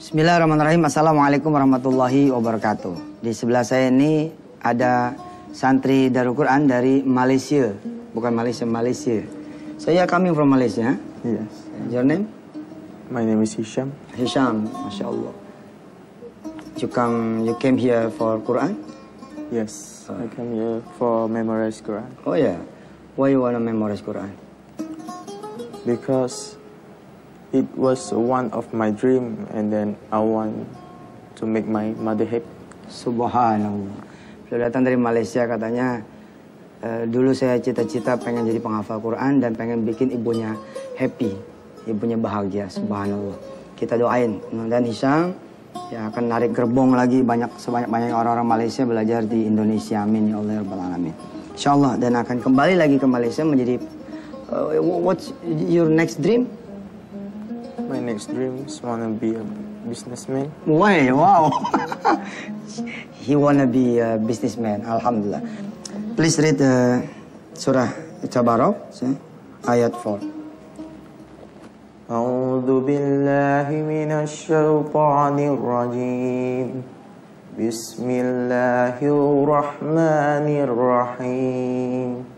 Bismillahirrahmanirrahim. Assalamualaikum warahmatullahi wabarakatuh. Di sebelah saya ini ada santri Darul Quran dari Malaysia. Bukan Malaysia, Malaysia. So you are coming from Malaysia? Yes. Your name? My name is Hisham. Hisham, Masya Allah. You came here for Quran? Yes. I came here for memorize Quran. Oh yeah. Why you wanna memorize Quran? Because it was one of my dream, and then I want to make my mother happy. Subhanallah. Beliau datang dari Malaysia, katanya dulu saya cita-cita pengen jadi penghafal Quran dan pengen bikin ibunya happy, ibunya bahagia. Subhanallah. Kita doain dan Hisham ya akan narik gerbong lagi sebanyak-banyak orang-orang Malaysia belajar di Indonesia. Amin ya Allah ya Rabbal Alamin. Insyaallah, dan akan kembali lagi ke Malaysia menjadi what's your next dream? My next dream is wanna be a businessman. Why? Wow. He wanna be a businessman. Alhamdulillah. Please read surah Tabarak, ayat 4. A'udzu billahi minasy syaithanir rajim. Bismillahirrahmanirrahim.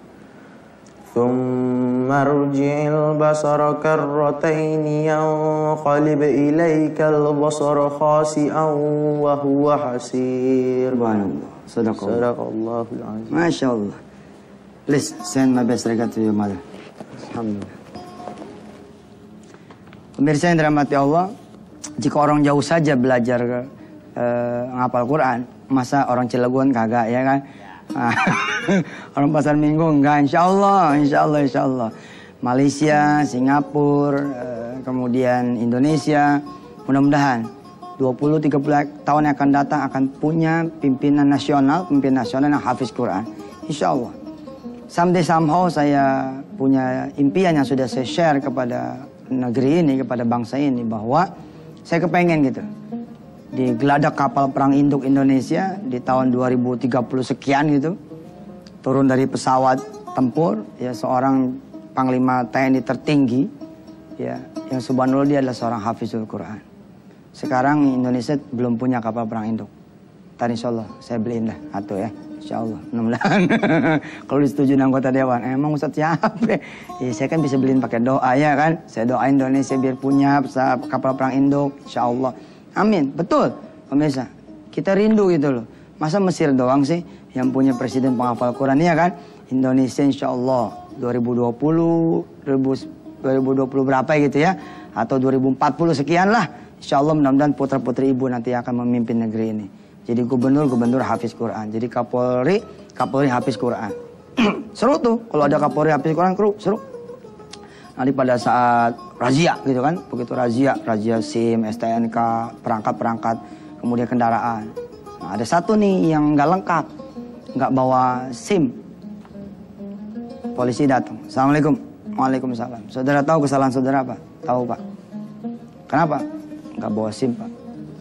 ثم ارجع البصر كرتين ينقلب إليك البصر خاسئا وهو حسير. Sadaqallahul azim. Masya Allah. Please send my best regard to your mother. Alhamdulillah. Pemirsa yang dirahmati Allah, jika orang jauh saja belajar ngapal Quran, masa orang Cilegon kagak, ya kan? Orang Pasar Minggu enggak, insya Allah. Malaysia, Singapura, kemudian Indonesia, mudah-mudahan 20-30 tahun yang akan datang akan punya pimpinan nasional yang hafiz Quran, insya Allah. Someday somehow saya punya impian yang sudah saya share kepada negeri ini, kepada bangsa ini, bahwa saya kepengen gitu di geladak kapal perang induk Indonesia di tahun 2030 sekian gitu, turun dari pesawat tempur ya seorang panglima TNI tertinggi ya, yang subhanallah dia adalah seorang hafizul Quran. Sekarang Indonesia belum punya kapal perang induk. Tadi insyaallah saya beliin dah satu ya, insyaallah. Mudah-mudahan kalau disetujui anggota dewan. Emang Ustaz siapa? Ya, saya kan bisa beliin pakai doa ya kan. Saya doain Indonesia biar punya kapal perang induk, insyaallah. Amin, betul pemirsa. Kita rindu gitu loh. Masa Mesir doang sih yang punya presiden penghafal Quran ya kan? Indonesia insya Allah 2020 berapa gitu ya? Atau 2040 sekian lah. Insya Allah mudah-mudahan putra-putri ibu nanti akan memimpin negeri ini. Jadi gubernur hafiz Quran. Jadi Kapolri hafiz Quran. Seru tuh kalau ada Kapolri hafiz Quran, seru. Nanti pada saat razia gitu kan, begitu razia SIM, STNK, perangkat-perangkat, kemudian kendaraan. Nah, ada satu nih yang nggak lengkap, nggak bawa SIM. Polisi datang, Assalamualaikum. Waalaikumsalam. Saudara tahu kesalahan saudara apa? Tahu Pak. Kenapa? Nggak bawa SIM Pak.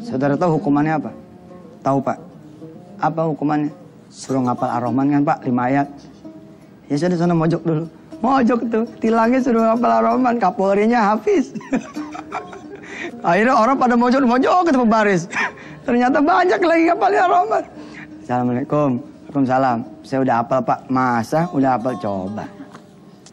Saudara tahu hukumannya apa? Tahu Pak. Apa hukumannya? Suruh ngapal Ar-Rahman kan Pak, 5 ayat. Ya sudah, sana mojok dulu. Mojok tuh, tilangnya suruh ngapal Ar-Rahman, Kapolrinya hafiz. Akhirnya orang pada mojok ke baris. Ternyata banyak lagi ngapalin Ar-Rahman. Assalamualaikum. Waalaikumsalam. Saya udah hafal Pak. Masa udah hafal? Coba.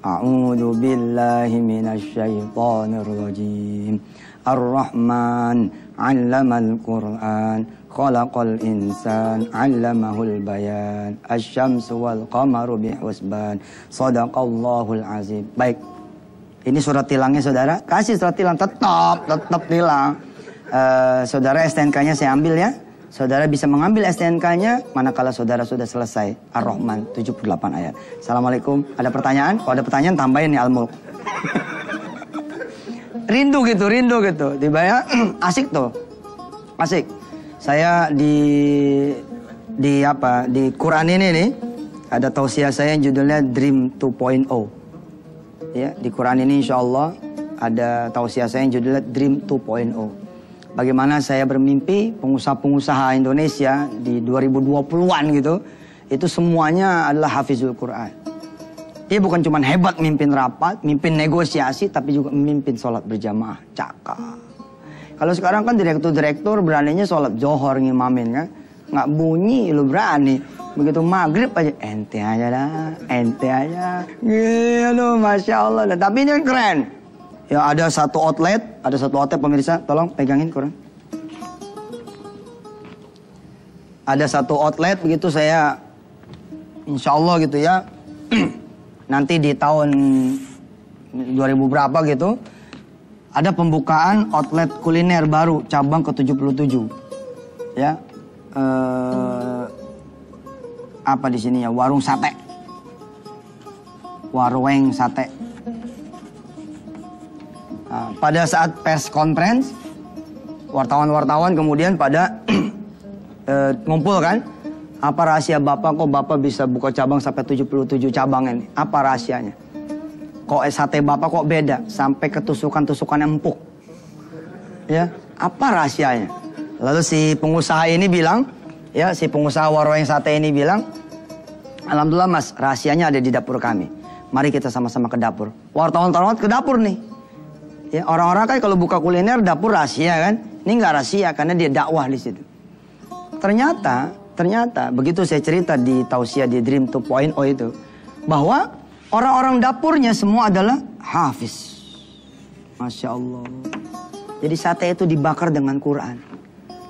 A'udzu billahi minasyaitonir rajim. Ar-Rahman 'allamal Qur'an. Khalaqal insan 'allamahul bayan. Asy-syamsu wal qamaru bihusban. Shadaqallahul azim. Baik. Ini surat tilangnya saudara. Kasih surat tilang, tetap tilang. Saudara STNK-nya saya ambil ya. Saudara bisa mengambil STNK-nya manakala saudara sudah selesai Ar-Rahman 78 ayat. Assalamualaikum. Ada pertanyaan? Kalau ada pertanyaan tambahin nih Al-Mulk. rindu gitu. Tiba-tiba asik tuh. Asik. Saya di Quran ini nih ada tausiah saya yang judulnya Dream 2.0. Ya, di Quran ini insya Allah ada tausiah saya yang judulnya Dream 2.0. Bagaimana saya bermimpi pengusaha-pengusaha Indonesia di 2020-an gitu, itu semuanya adalah hafizul Quran. Dia bukan cuma hebat mimpin rapat, mimpin negosiasi, tapi juga memimpin sholat berjamaah. Cakap. Kalau sekarang kan direktur beraninya sholat Johor ngimamin kan. Nggak bunyi lu berani. Begitu maghrib aja, ente aja dah, ente aja. Gitu, Masya Allah. Nah, tapi ini kan keren. Ya ada satu outlet pemirsa, tolong pegangin Quran. Ada satu outlet begitu saya, insya Allah gitu ya, nanti di tahun 2000 berapa gitu, ada pembukaan outlet kuliner baru, cabang ke-77. Ya, apa di sini ya, warung sate. Warung sate. Nah, pada saat press conference, wartawan-wartawan kemudian pada ngumpul kan, apa rahasia Bapak kok Bapak bisa buka cabang sampai 77 cabang ini? Apa rahasianya? Kok sate Bapak kok beda sampai ketusukan-tusukan empuk? Ya, apa rahasianya? Lalu si pengusaha ini bilang, ya si pengusaha warung sate ini bilang, alhamdulillah Mas, rahasianya ada di dapur kami. Mari kita sama-sama ke dapur. Wartawan-wartawan ke dapur nih. Ya, orang-orang kan kalau buka kuliner dapur rahasia kan? Ini nggak rahasia karena dia dakwah di situ. Ternyata begitu saya cerita di tausiah di Dream 2.0 itu, bahwa orang-orang dapurnya semua adalah hafiz. Masya Allah. Jadi sate itu dibakar dengan Quran.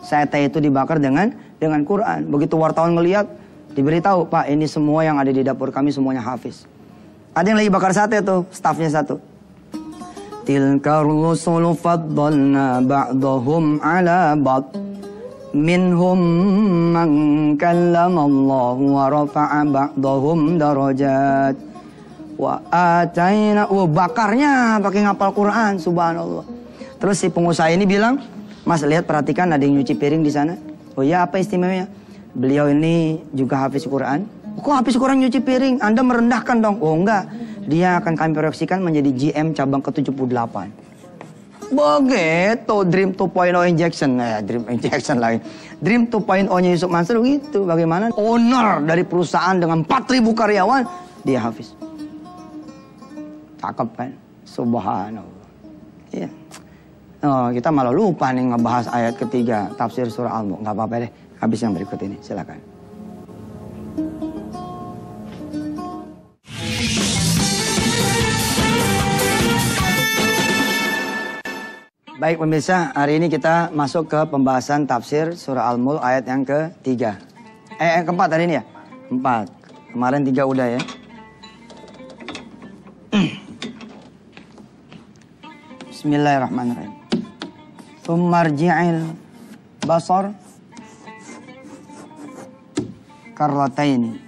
Sate itu dibakar dengan Quran. Begitu wartawan ngelihat, diberitahu, Pak ini semua yang ada di dapur kami semuanya hafiz. Ada yang lagi bakar sate tuh, stafnya satu. Tilka rusulu faddalna ba'dahum ala ba'd. Minhum man kallamallahu wa rafa'a ba'dahum darajat wa atayna. Bakarnya pakai ngapal Quran, subhanallah. Terus si pengusaha ini bilang, Mas lihat perhatikan ada yang nyuci piring di sana. Oh ya, apa istimewanya? Beliau ini juga hafiz Quran. Kok hafiz Quran nyuci piring? Anda merendahkan dong. Oh enggak, dia akan kami proyeksikan menjadi GM cabang ke-78. Begitu Dream 2.0 injection. Dream injection lagi. Dream 2.0-nya Yusuf Mansur gitu. Bagaimana owner dari perusahaan dengan 4.000 karyawan, dia hafiz. Cakep kan? Subhanallah. Iya. Oh, kita malah lupa nih ngebahas ayat ketiga tafsir surah Al-Mulk. Gak apa-apa deh. Habis yang berikut ini. Silakan. Baik pemirsa, hari ini kita masuk ke pembahasan tafsir surah Al-Mulk ayat yang ketiga. Keempat hari ini ya? 4. Kemarin 3 udah ya. Bismillahirrahmanirrahim. Tsummarji'il basar karrataini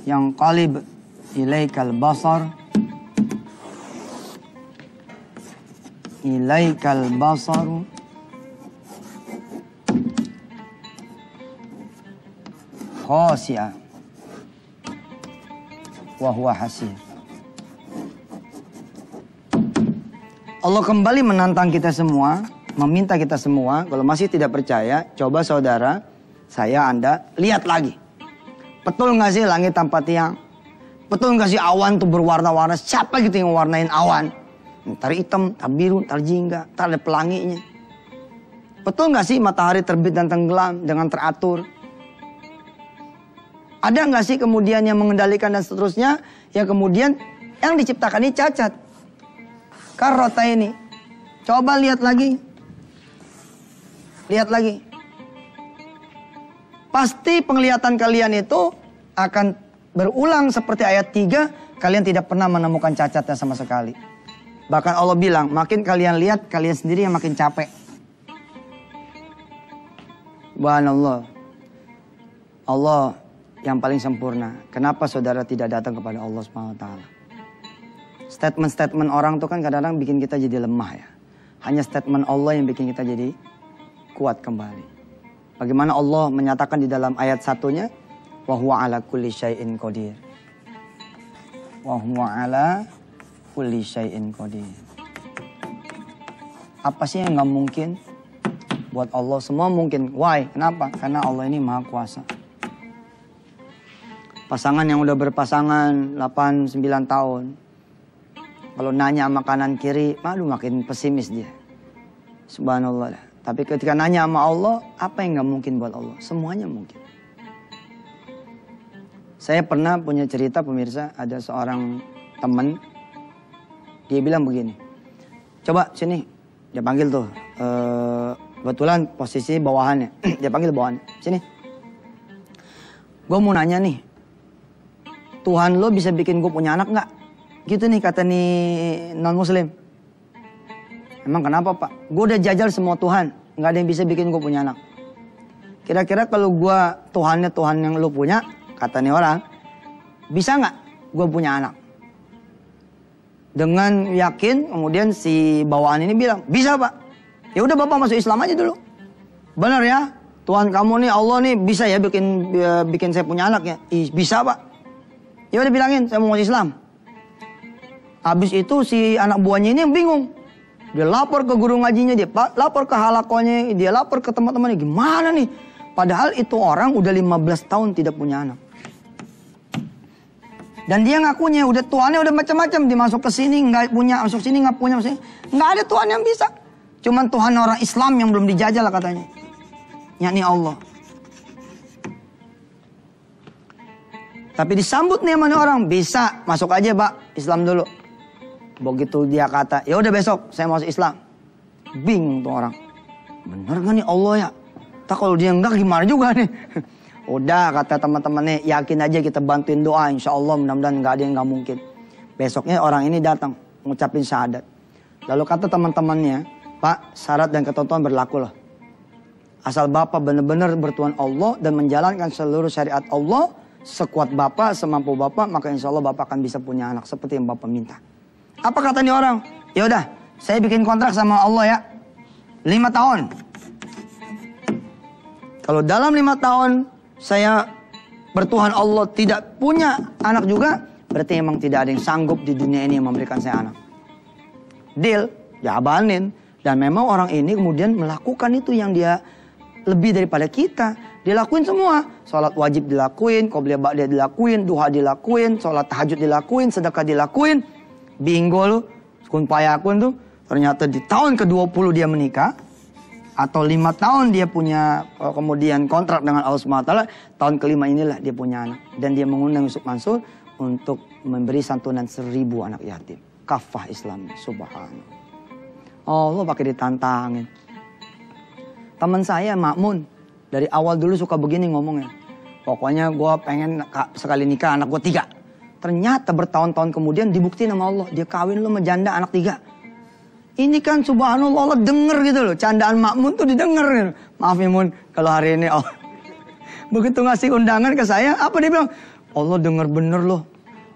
yanqalib ilaikal basar ilaikal basaru khasi'a wa huwa hasir. Allah kembali menantang kita semua, meminta kita semua, kalau masih tidak percaya, coba saudara, saya, Anda, lihat lagi. Betul nggak sih langit tanpa tiang? Betul nggak sih awan tuh berwarna-warna? Siapa gitu yang warnain awan? Ntar hitam, ntar biru, ntar jingga, ntar ada pelanginya. Betul nggak sih matahari terbit dan tenggelam dengan teratur? Ada nggak sih kemudian yang mengendalikan dan seterusnya? Yang kemudian yang diciptakan ini cacat. Karota ini. Coba lihat lagi. Lihat lagi. Pasti penglihatan kalian itu akan berulang seperti ayat 3. Kalian tidak pernah menemukan cacatnya sama sekali. Bahkan Allah bilang, makin kalian lihat, kalian sendiri yang makin capek. Subhanallah. Allah yang paling sempurna. Kenapa saudara tidak datang kepada Allah SWT? Statement-statement orang tuh kan kadang-kadang bikin kita jadi lemah ya. Hanya statement Allah yang bikin kita jadi kuat kembali. Bagaimana Allah menyatakan di dalam ayat satunya, wa huwa ala kulli syai'in qadir. Wa huwa ala kulli syai'in qadir. Apa sih yang nggak mungkin? Buat Allah semua mungkin. Why? Kenapa? Karena Allah ini maha kuasa. Pasangan yang udah berpasangan 8-9 tahun. Kalau nanya sama kanan kiri, aduh makin pesimis dia. Subhanallah. Tapi ketika nanya sama Allah, apa yang gak mungkin buat Allah? Semuanya mungkin. Saya pernah punya cerita pemirsa, ada seorang teman, dia bilang begini, coba sini, dia panggil tuh, kebetulan posisi bawahannya, dia panggil bawahannya, sini. Gue mau nanya nih, Tuhan lo bisa bikin gue punya anak gak? Gitu nih kata nih non muslim. Emang kenapa pak? Gue udah jajal semua Tuhan, gak ada yang bisa bikin gue punya anak. Kira-kira kalau gue Tuhannya Tuhan yang lo punya, kata nih orang, bisa nggak gue punya anak? Dengan yakin, kemudian si bawaan ini bilang, bisa pak. Ya udah bapak masuk Islam aja dulu. Benar ya, Tuhan kamu nih Allah nih bisa ya bikin saya punya anak ya? Bisa pak. Ya udah bilangin, saya mau masuk Islam. Habis itu si anak buahnya ini yang bingung. Dia lapor ke guru ngajinya, dia lapor ke halakonya, dia lapor ke teman-temannya. Gimana nih? Padahal itu orang udah 15 tahun tidak punya anak. Dan dia ngakunya udah Tuhannya udah macam-macam, dimasuk ke sini nggak punya, masuk sini nggak punya, masuk sini nggak ada Tuhan yang bisa. Cuman Tuhan orang Islam yang belum dijajal katanya, yakni Allah. Tapi disambut nih sama orang, bisa masuk aja pak Islam dulu. Begitu dia kata, ya udah besok saya masuk Islam. Bingung tuh orang, bener gak nih Allah ya? Tak kalau dia enggak gimana juga nih. Udah kata teman-temannya, yakin aja kita bantuin doa, insya Allah mudah-mudahan nggak ada yang nggak mungkin. Besoknya orang ini datang ngucapin syahadat. Lalu kata teman-temannya, Pak, syarat dan ketentuan berlaku loh. Asal bapak benar-benar bertuhan Allah dan menjalankan seluruh syariat Allah sekuat bapak, semampu bapak, maka insya Allah bapak akan bisa punya anak seperti yang bapak minta. Apa kata nih orang? Ya udah, saya bikin kontrak sama Allah ya, 5 tahun. Kalau dalam 5 tahun saya bertuhan Allah tidak punya anak juga, berarti emang tidak ada yang sanggup di dunia ini yang memberikan saya anak. Deal, jabanin. Dan memang orang ini kemudian melakukan itu yang dia lebih daripada kita. Dia lakuin semua. Sholat wajib dilakuin, qobliyah ba'diyah dilakuin, duha dilakuin, sholat tahajud dilakuin, sedekah dilakuin. Bingo lu, kun payakun tuh. Ternyata di tahun ke-20 dia menikah. Atau 5 tahun dia punya kemudian kontrak dengan Allah SWT. Tahun ke-5 inilah dia punya anak. Dan dia mengundang Yusuf Mansur untuk memberi santunan 1000 anak yatim. Kafah Islam, subhanallah. Allah pakai ditantangin. Teman saya Makmun, dari awal dulu suka begini ngomongnya. Pokoknya gue pengen sekali nikah anak gue 3. Ternyata bertahun-tahun kemudian dibuktiin sama Allah. Dia kawin lu sama janda anak 3. Ini kan subhanallah Allah denger gitu loh. Candaan Makmun tuh didengar gitu. Maaf ya Mun, kalau hari ini Allah begitu ngasih undangan ke saya, apa dia bilang? Allah denger bener loh.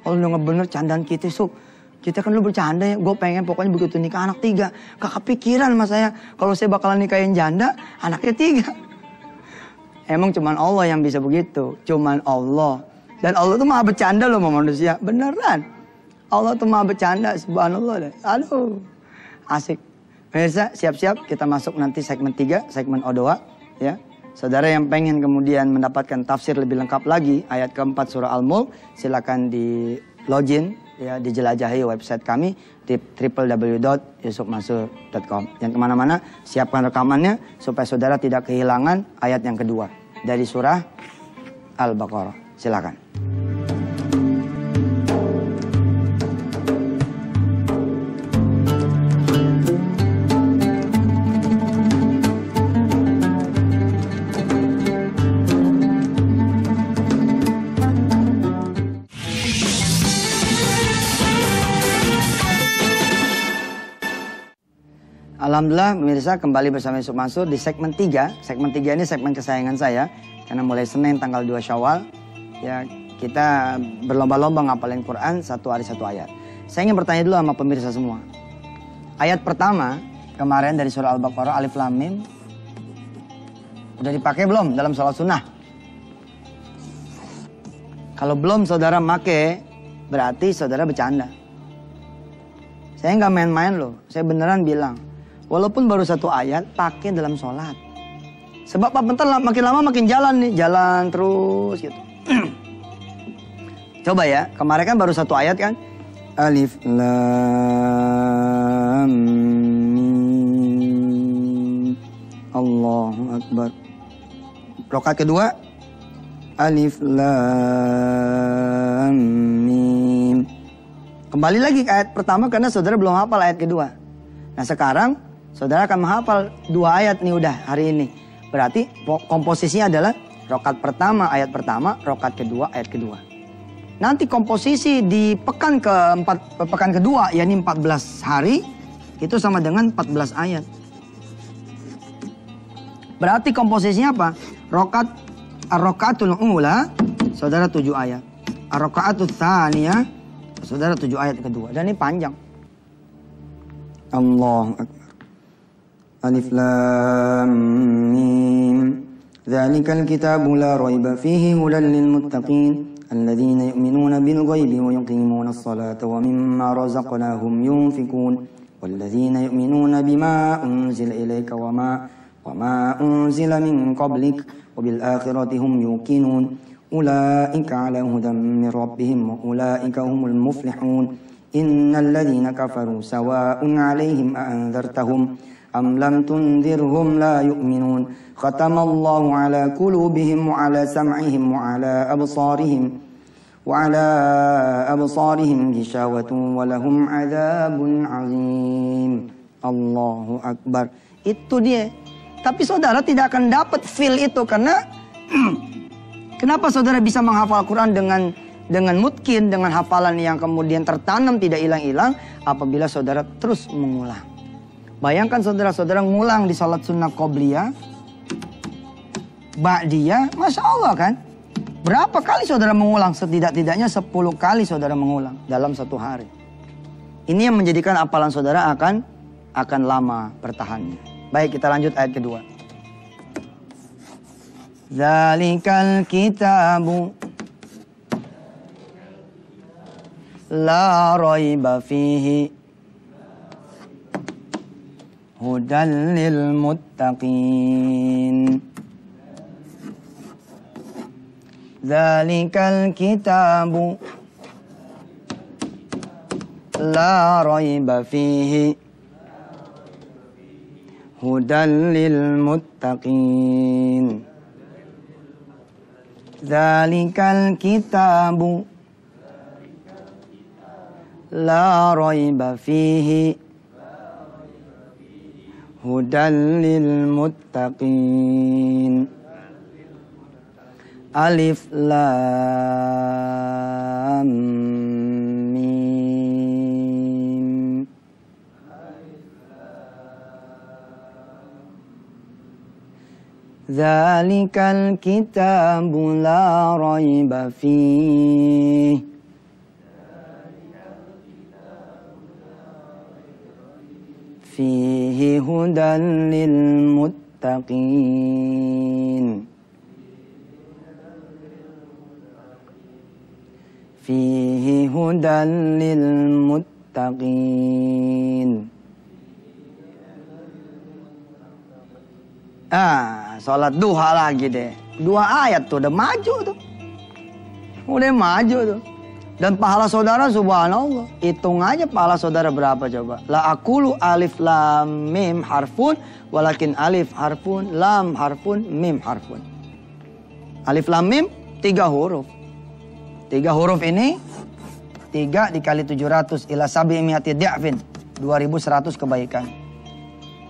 Allah denger bener candaan kita Sub. Kita kan lu bercanda ya, gue pengen pokoknya begitu nikah anak 3. Gak kepikiran sama saya, kalau saya bakalan nikahin janda, anaknya 3. Emang cuman Allah yang bisa begitu. Cuman Allah. Dan Allah tuh maha bercanda loh sama manusia. Beneran. Allah tuh maha bercanda, subhanallah. Aduh. Asik. Pemirsa, siap-siap kita masuk nanti segmen 3, segmen O2 ya. Saudara yang pengen kemudian mendapatkan tafsir lebih lengkap lagi ayat keempat surah Al-Mulk, silakan di login ya, dijelajahi website kami di www.yusufmansur.com. Jangan kemana-mana, siapkan rekamannya supaya saudara tidak kehilangan ayat yang kedua dari surah Al-Baqarah. Silakan. Alhamdulillah pemirsa kembali bersama Yusuf Mansur di segmen 3. Segmen 3 ini segmen kesayangan saya. Karena mulai Senin tanggal 2 Syawal ya kita berlomba-lomba ngapalin Quran 1 hari 1 ayat. Saya ingin bertanya dulu sama pemirsa semua. Ayat pertama kemarin dari surah Al-Baqarah Alif Lam Mim udah dipakai belum dalam sholat sunnah? Kalau belum saudara make berarti saudara bercanda. Saya nggak main-main loh. Saya beneran bilang. Walaupun baru 1 ayat, pakai dalam sholat. Sebab apa bentar makin lama makin jalan nih. Jalan terus gitu. Coba ya, kemarin kan baru 1 ayat kan. Alif lam mim. Allahu akbar. Rakaat kedua. Alif lam mim. Kembali lagi ke ayat pertama karena saudara belum hafal ayat kedua. Nah sekarang saudara akan menghafal 2 ayat nih udah hari ini. Berarti komposisinya adalah rakaat pertama ayat pertama, rakaat kedua ayat kedua. Nanti komposisi di pekan kedua yakni 14 hari itu sama dengan 14 ayat. Berarti komposisinya apa? Ar-rakaatul ula saudara 7 ayat. Ar-rakaatul tsaniyah saudara 7 ayat kedua. Dan ini panjang. Allahu akbar. Alif lam mim. Dzalikal kitabu la raiba fihi hudan lil muttaqin alladzina yu'minuna bil ghaibi wa yuqimuna as-salata wa mimma razaqnahum yunfikun walladzina yu'minuna bima unzila ilayka wa ma unzila min qablik wa bil akhirati hum yuqinun ulaika ala hudan min rabbihim wa ulaika humul muflihun innal ladzina kafaru sawa'un 'alaihim a anzartahum am lam tunzirhum la yu'minun khatamallahu ala qulubihim wa ala sam'ihim wa ala absarihim ghishawatun wa lahum adzabun 'azim. Allahu akbar. Itu dia. Tapi saudara tidak akan dapat feel itu karena kenapa saudara bisa menghafal Quran dengan mutkin, dengan hafalan yang kemudian tertanam tidak hilang-hilang apabila saudara terus mengulang. Bayangkan saudara-saudara ngulang di salat sunnah qobliyah, ba'diyah, Masya Allah kan? Berapa kali saudara mengulang? Setidak-tidaknya 10 kali saudara mengulang dalam 1 hari. Ini yang menjadikan hafalan saudara akan lama bertahannya. Baik, kita lanjut ayat kedua. Dzalikal kitabu la raiba fihi hudan lil muttaqin. Dzalikal kitabu la raiba fihi hudan lil muttaqin. Dzalikal kitabu la raiba fihi hudan lil muttaqin. Alif lam mim. Dzalikal kitabu la raiba fihi fihi hudan lil muttaqin. Fihi hudan lil muttaqin. Salat duha lagi deh. 2 ayat tuh udah maju tuh. Udah maju tuh. Dan pahala saudara subhanallah. Hitung aja pahala saudara berapa coba. La aqulu alif lam mim harfun. Walakin alif harfun, lam harfun, mim harfun. Alif lam mim 3 huruf. 3 huruf ini 3 dikali 700 ila sabi mi'ati di'fin. 2100 kebaikan.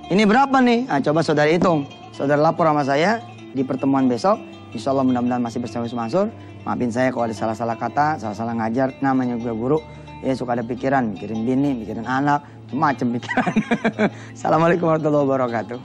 Ini berapa nih? Coba saudara hitung. Saudara lapor sama saya di pertemuan besok. Insya Allah mudah-mudahan masih bersama Ustaz Mansur. Maafin saya kalau ada salah-salah kata, salah-salah ngajar. Namanya juga guru. Ya suka ada pikiran, mikirin bini, mikirin anak, macam pikiran. Assalamualaikum warahmatullahi wabarakatuh.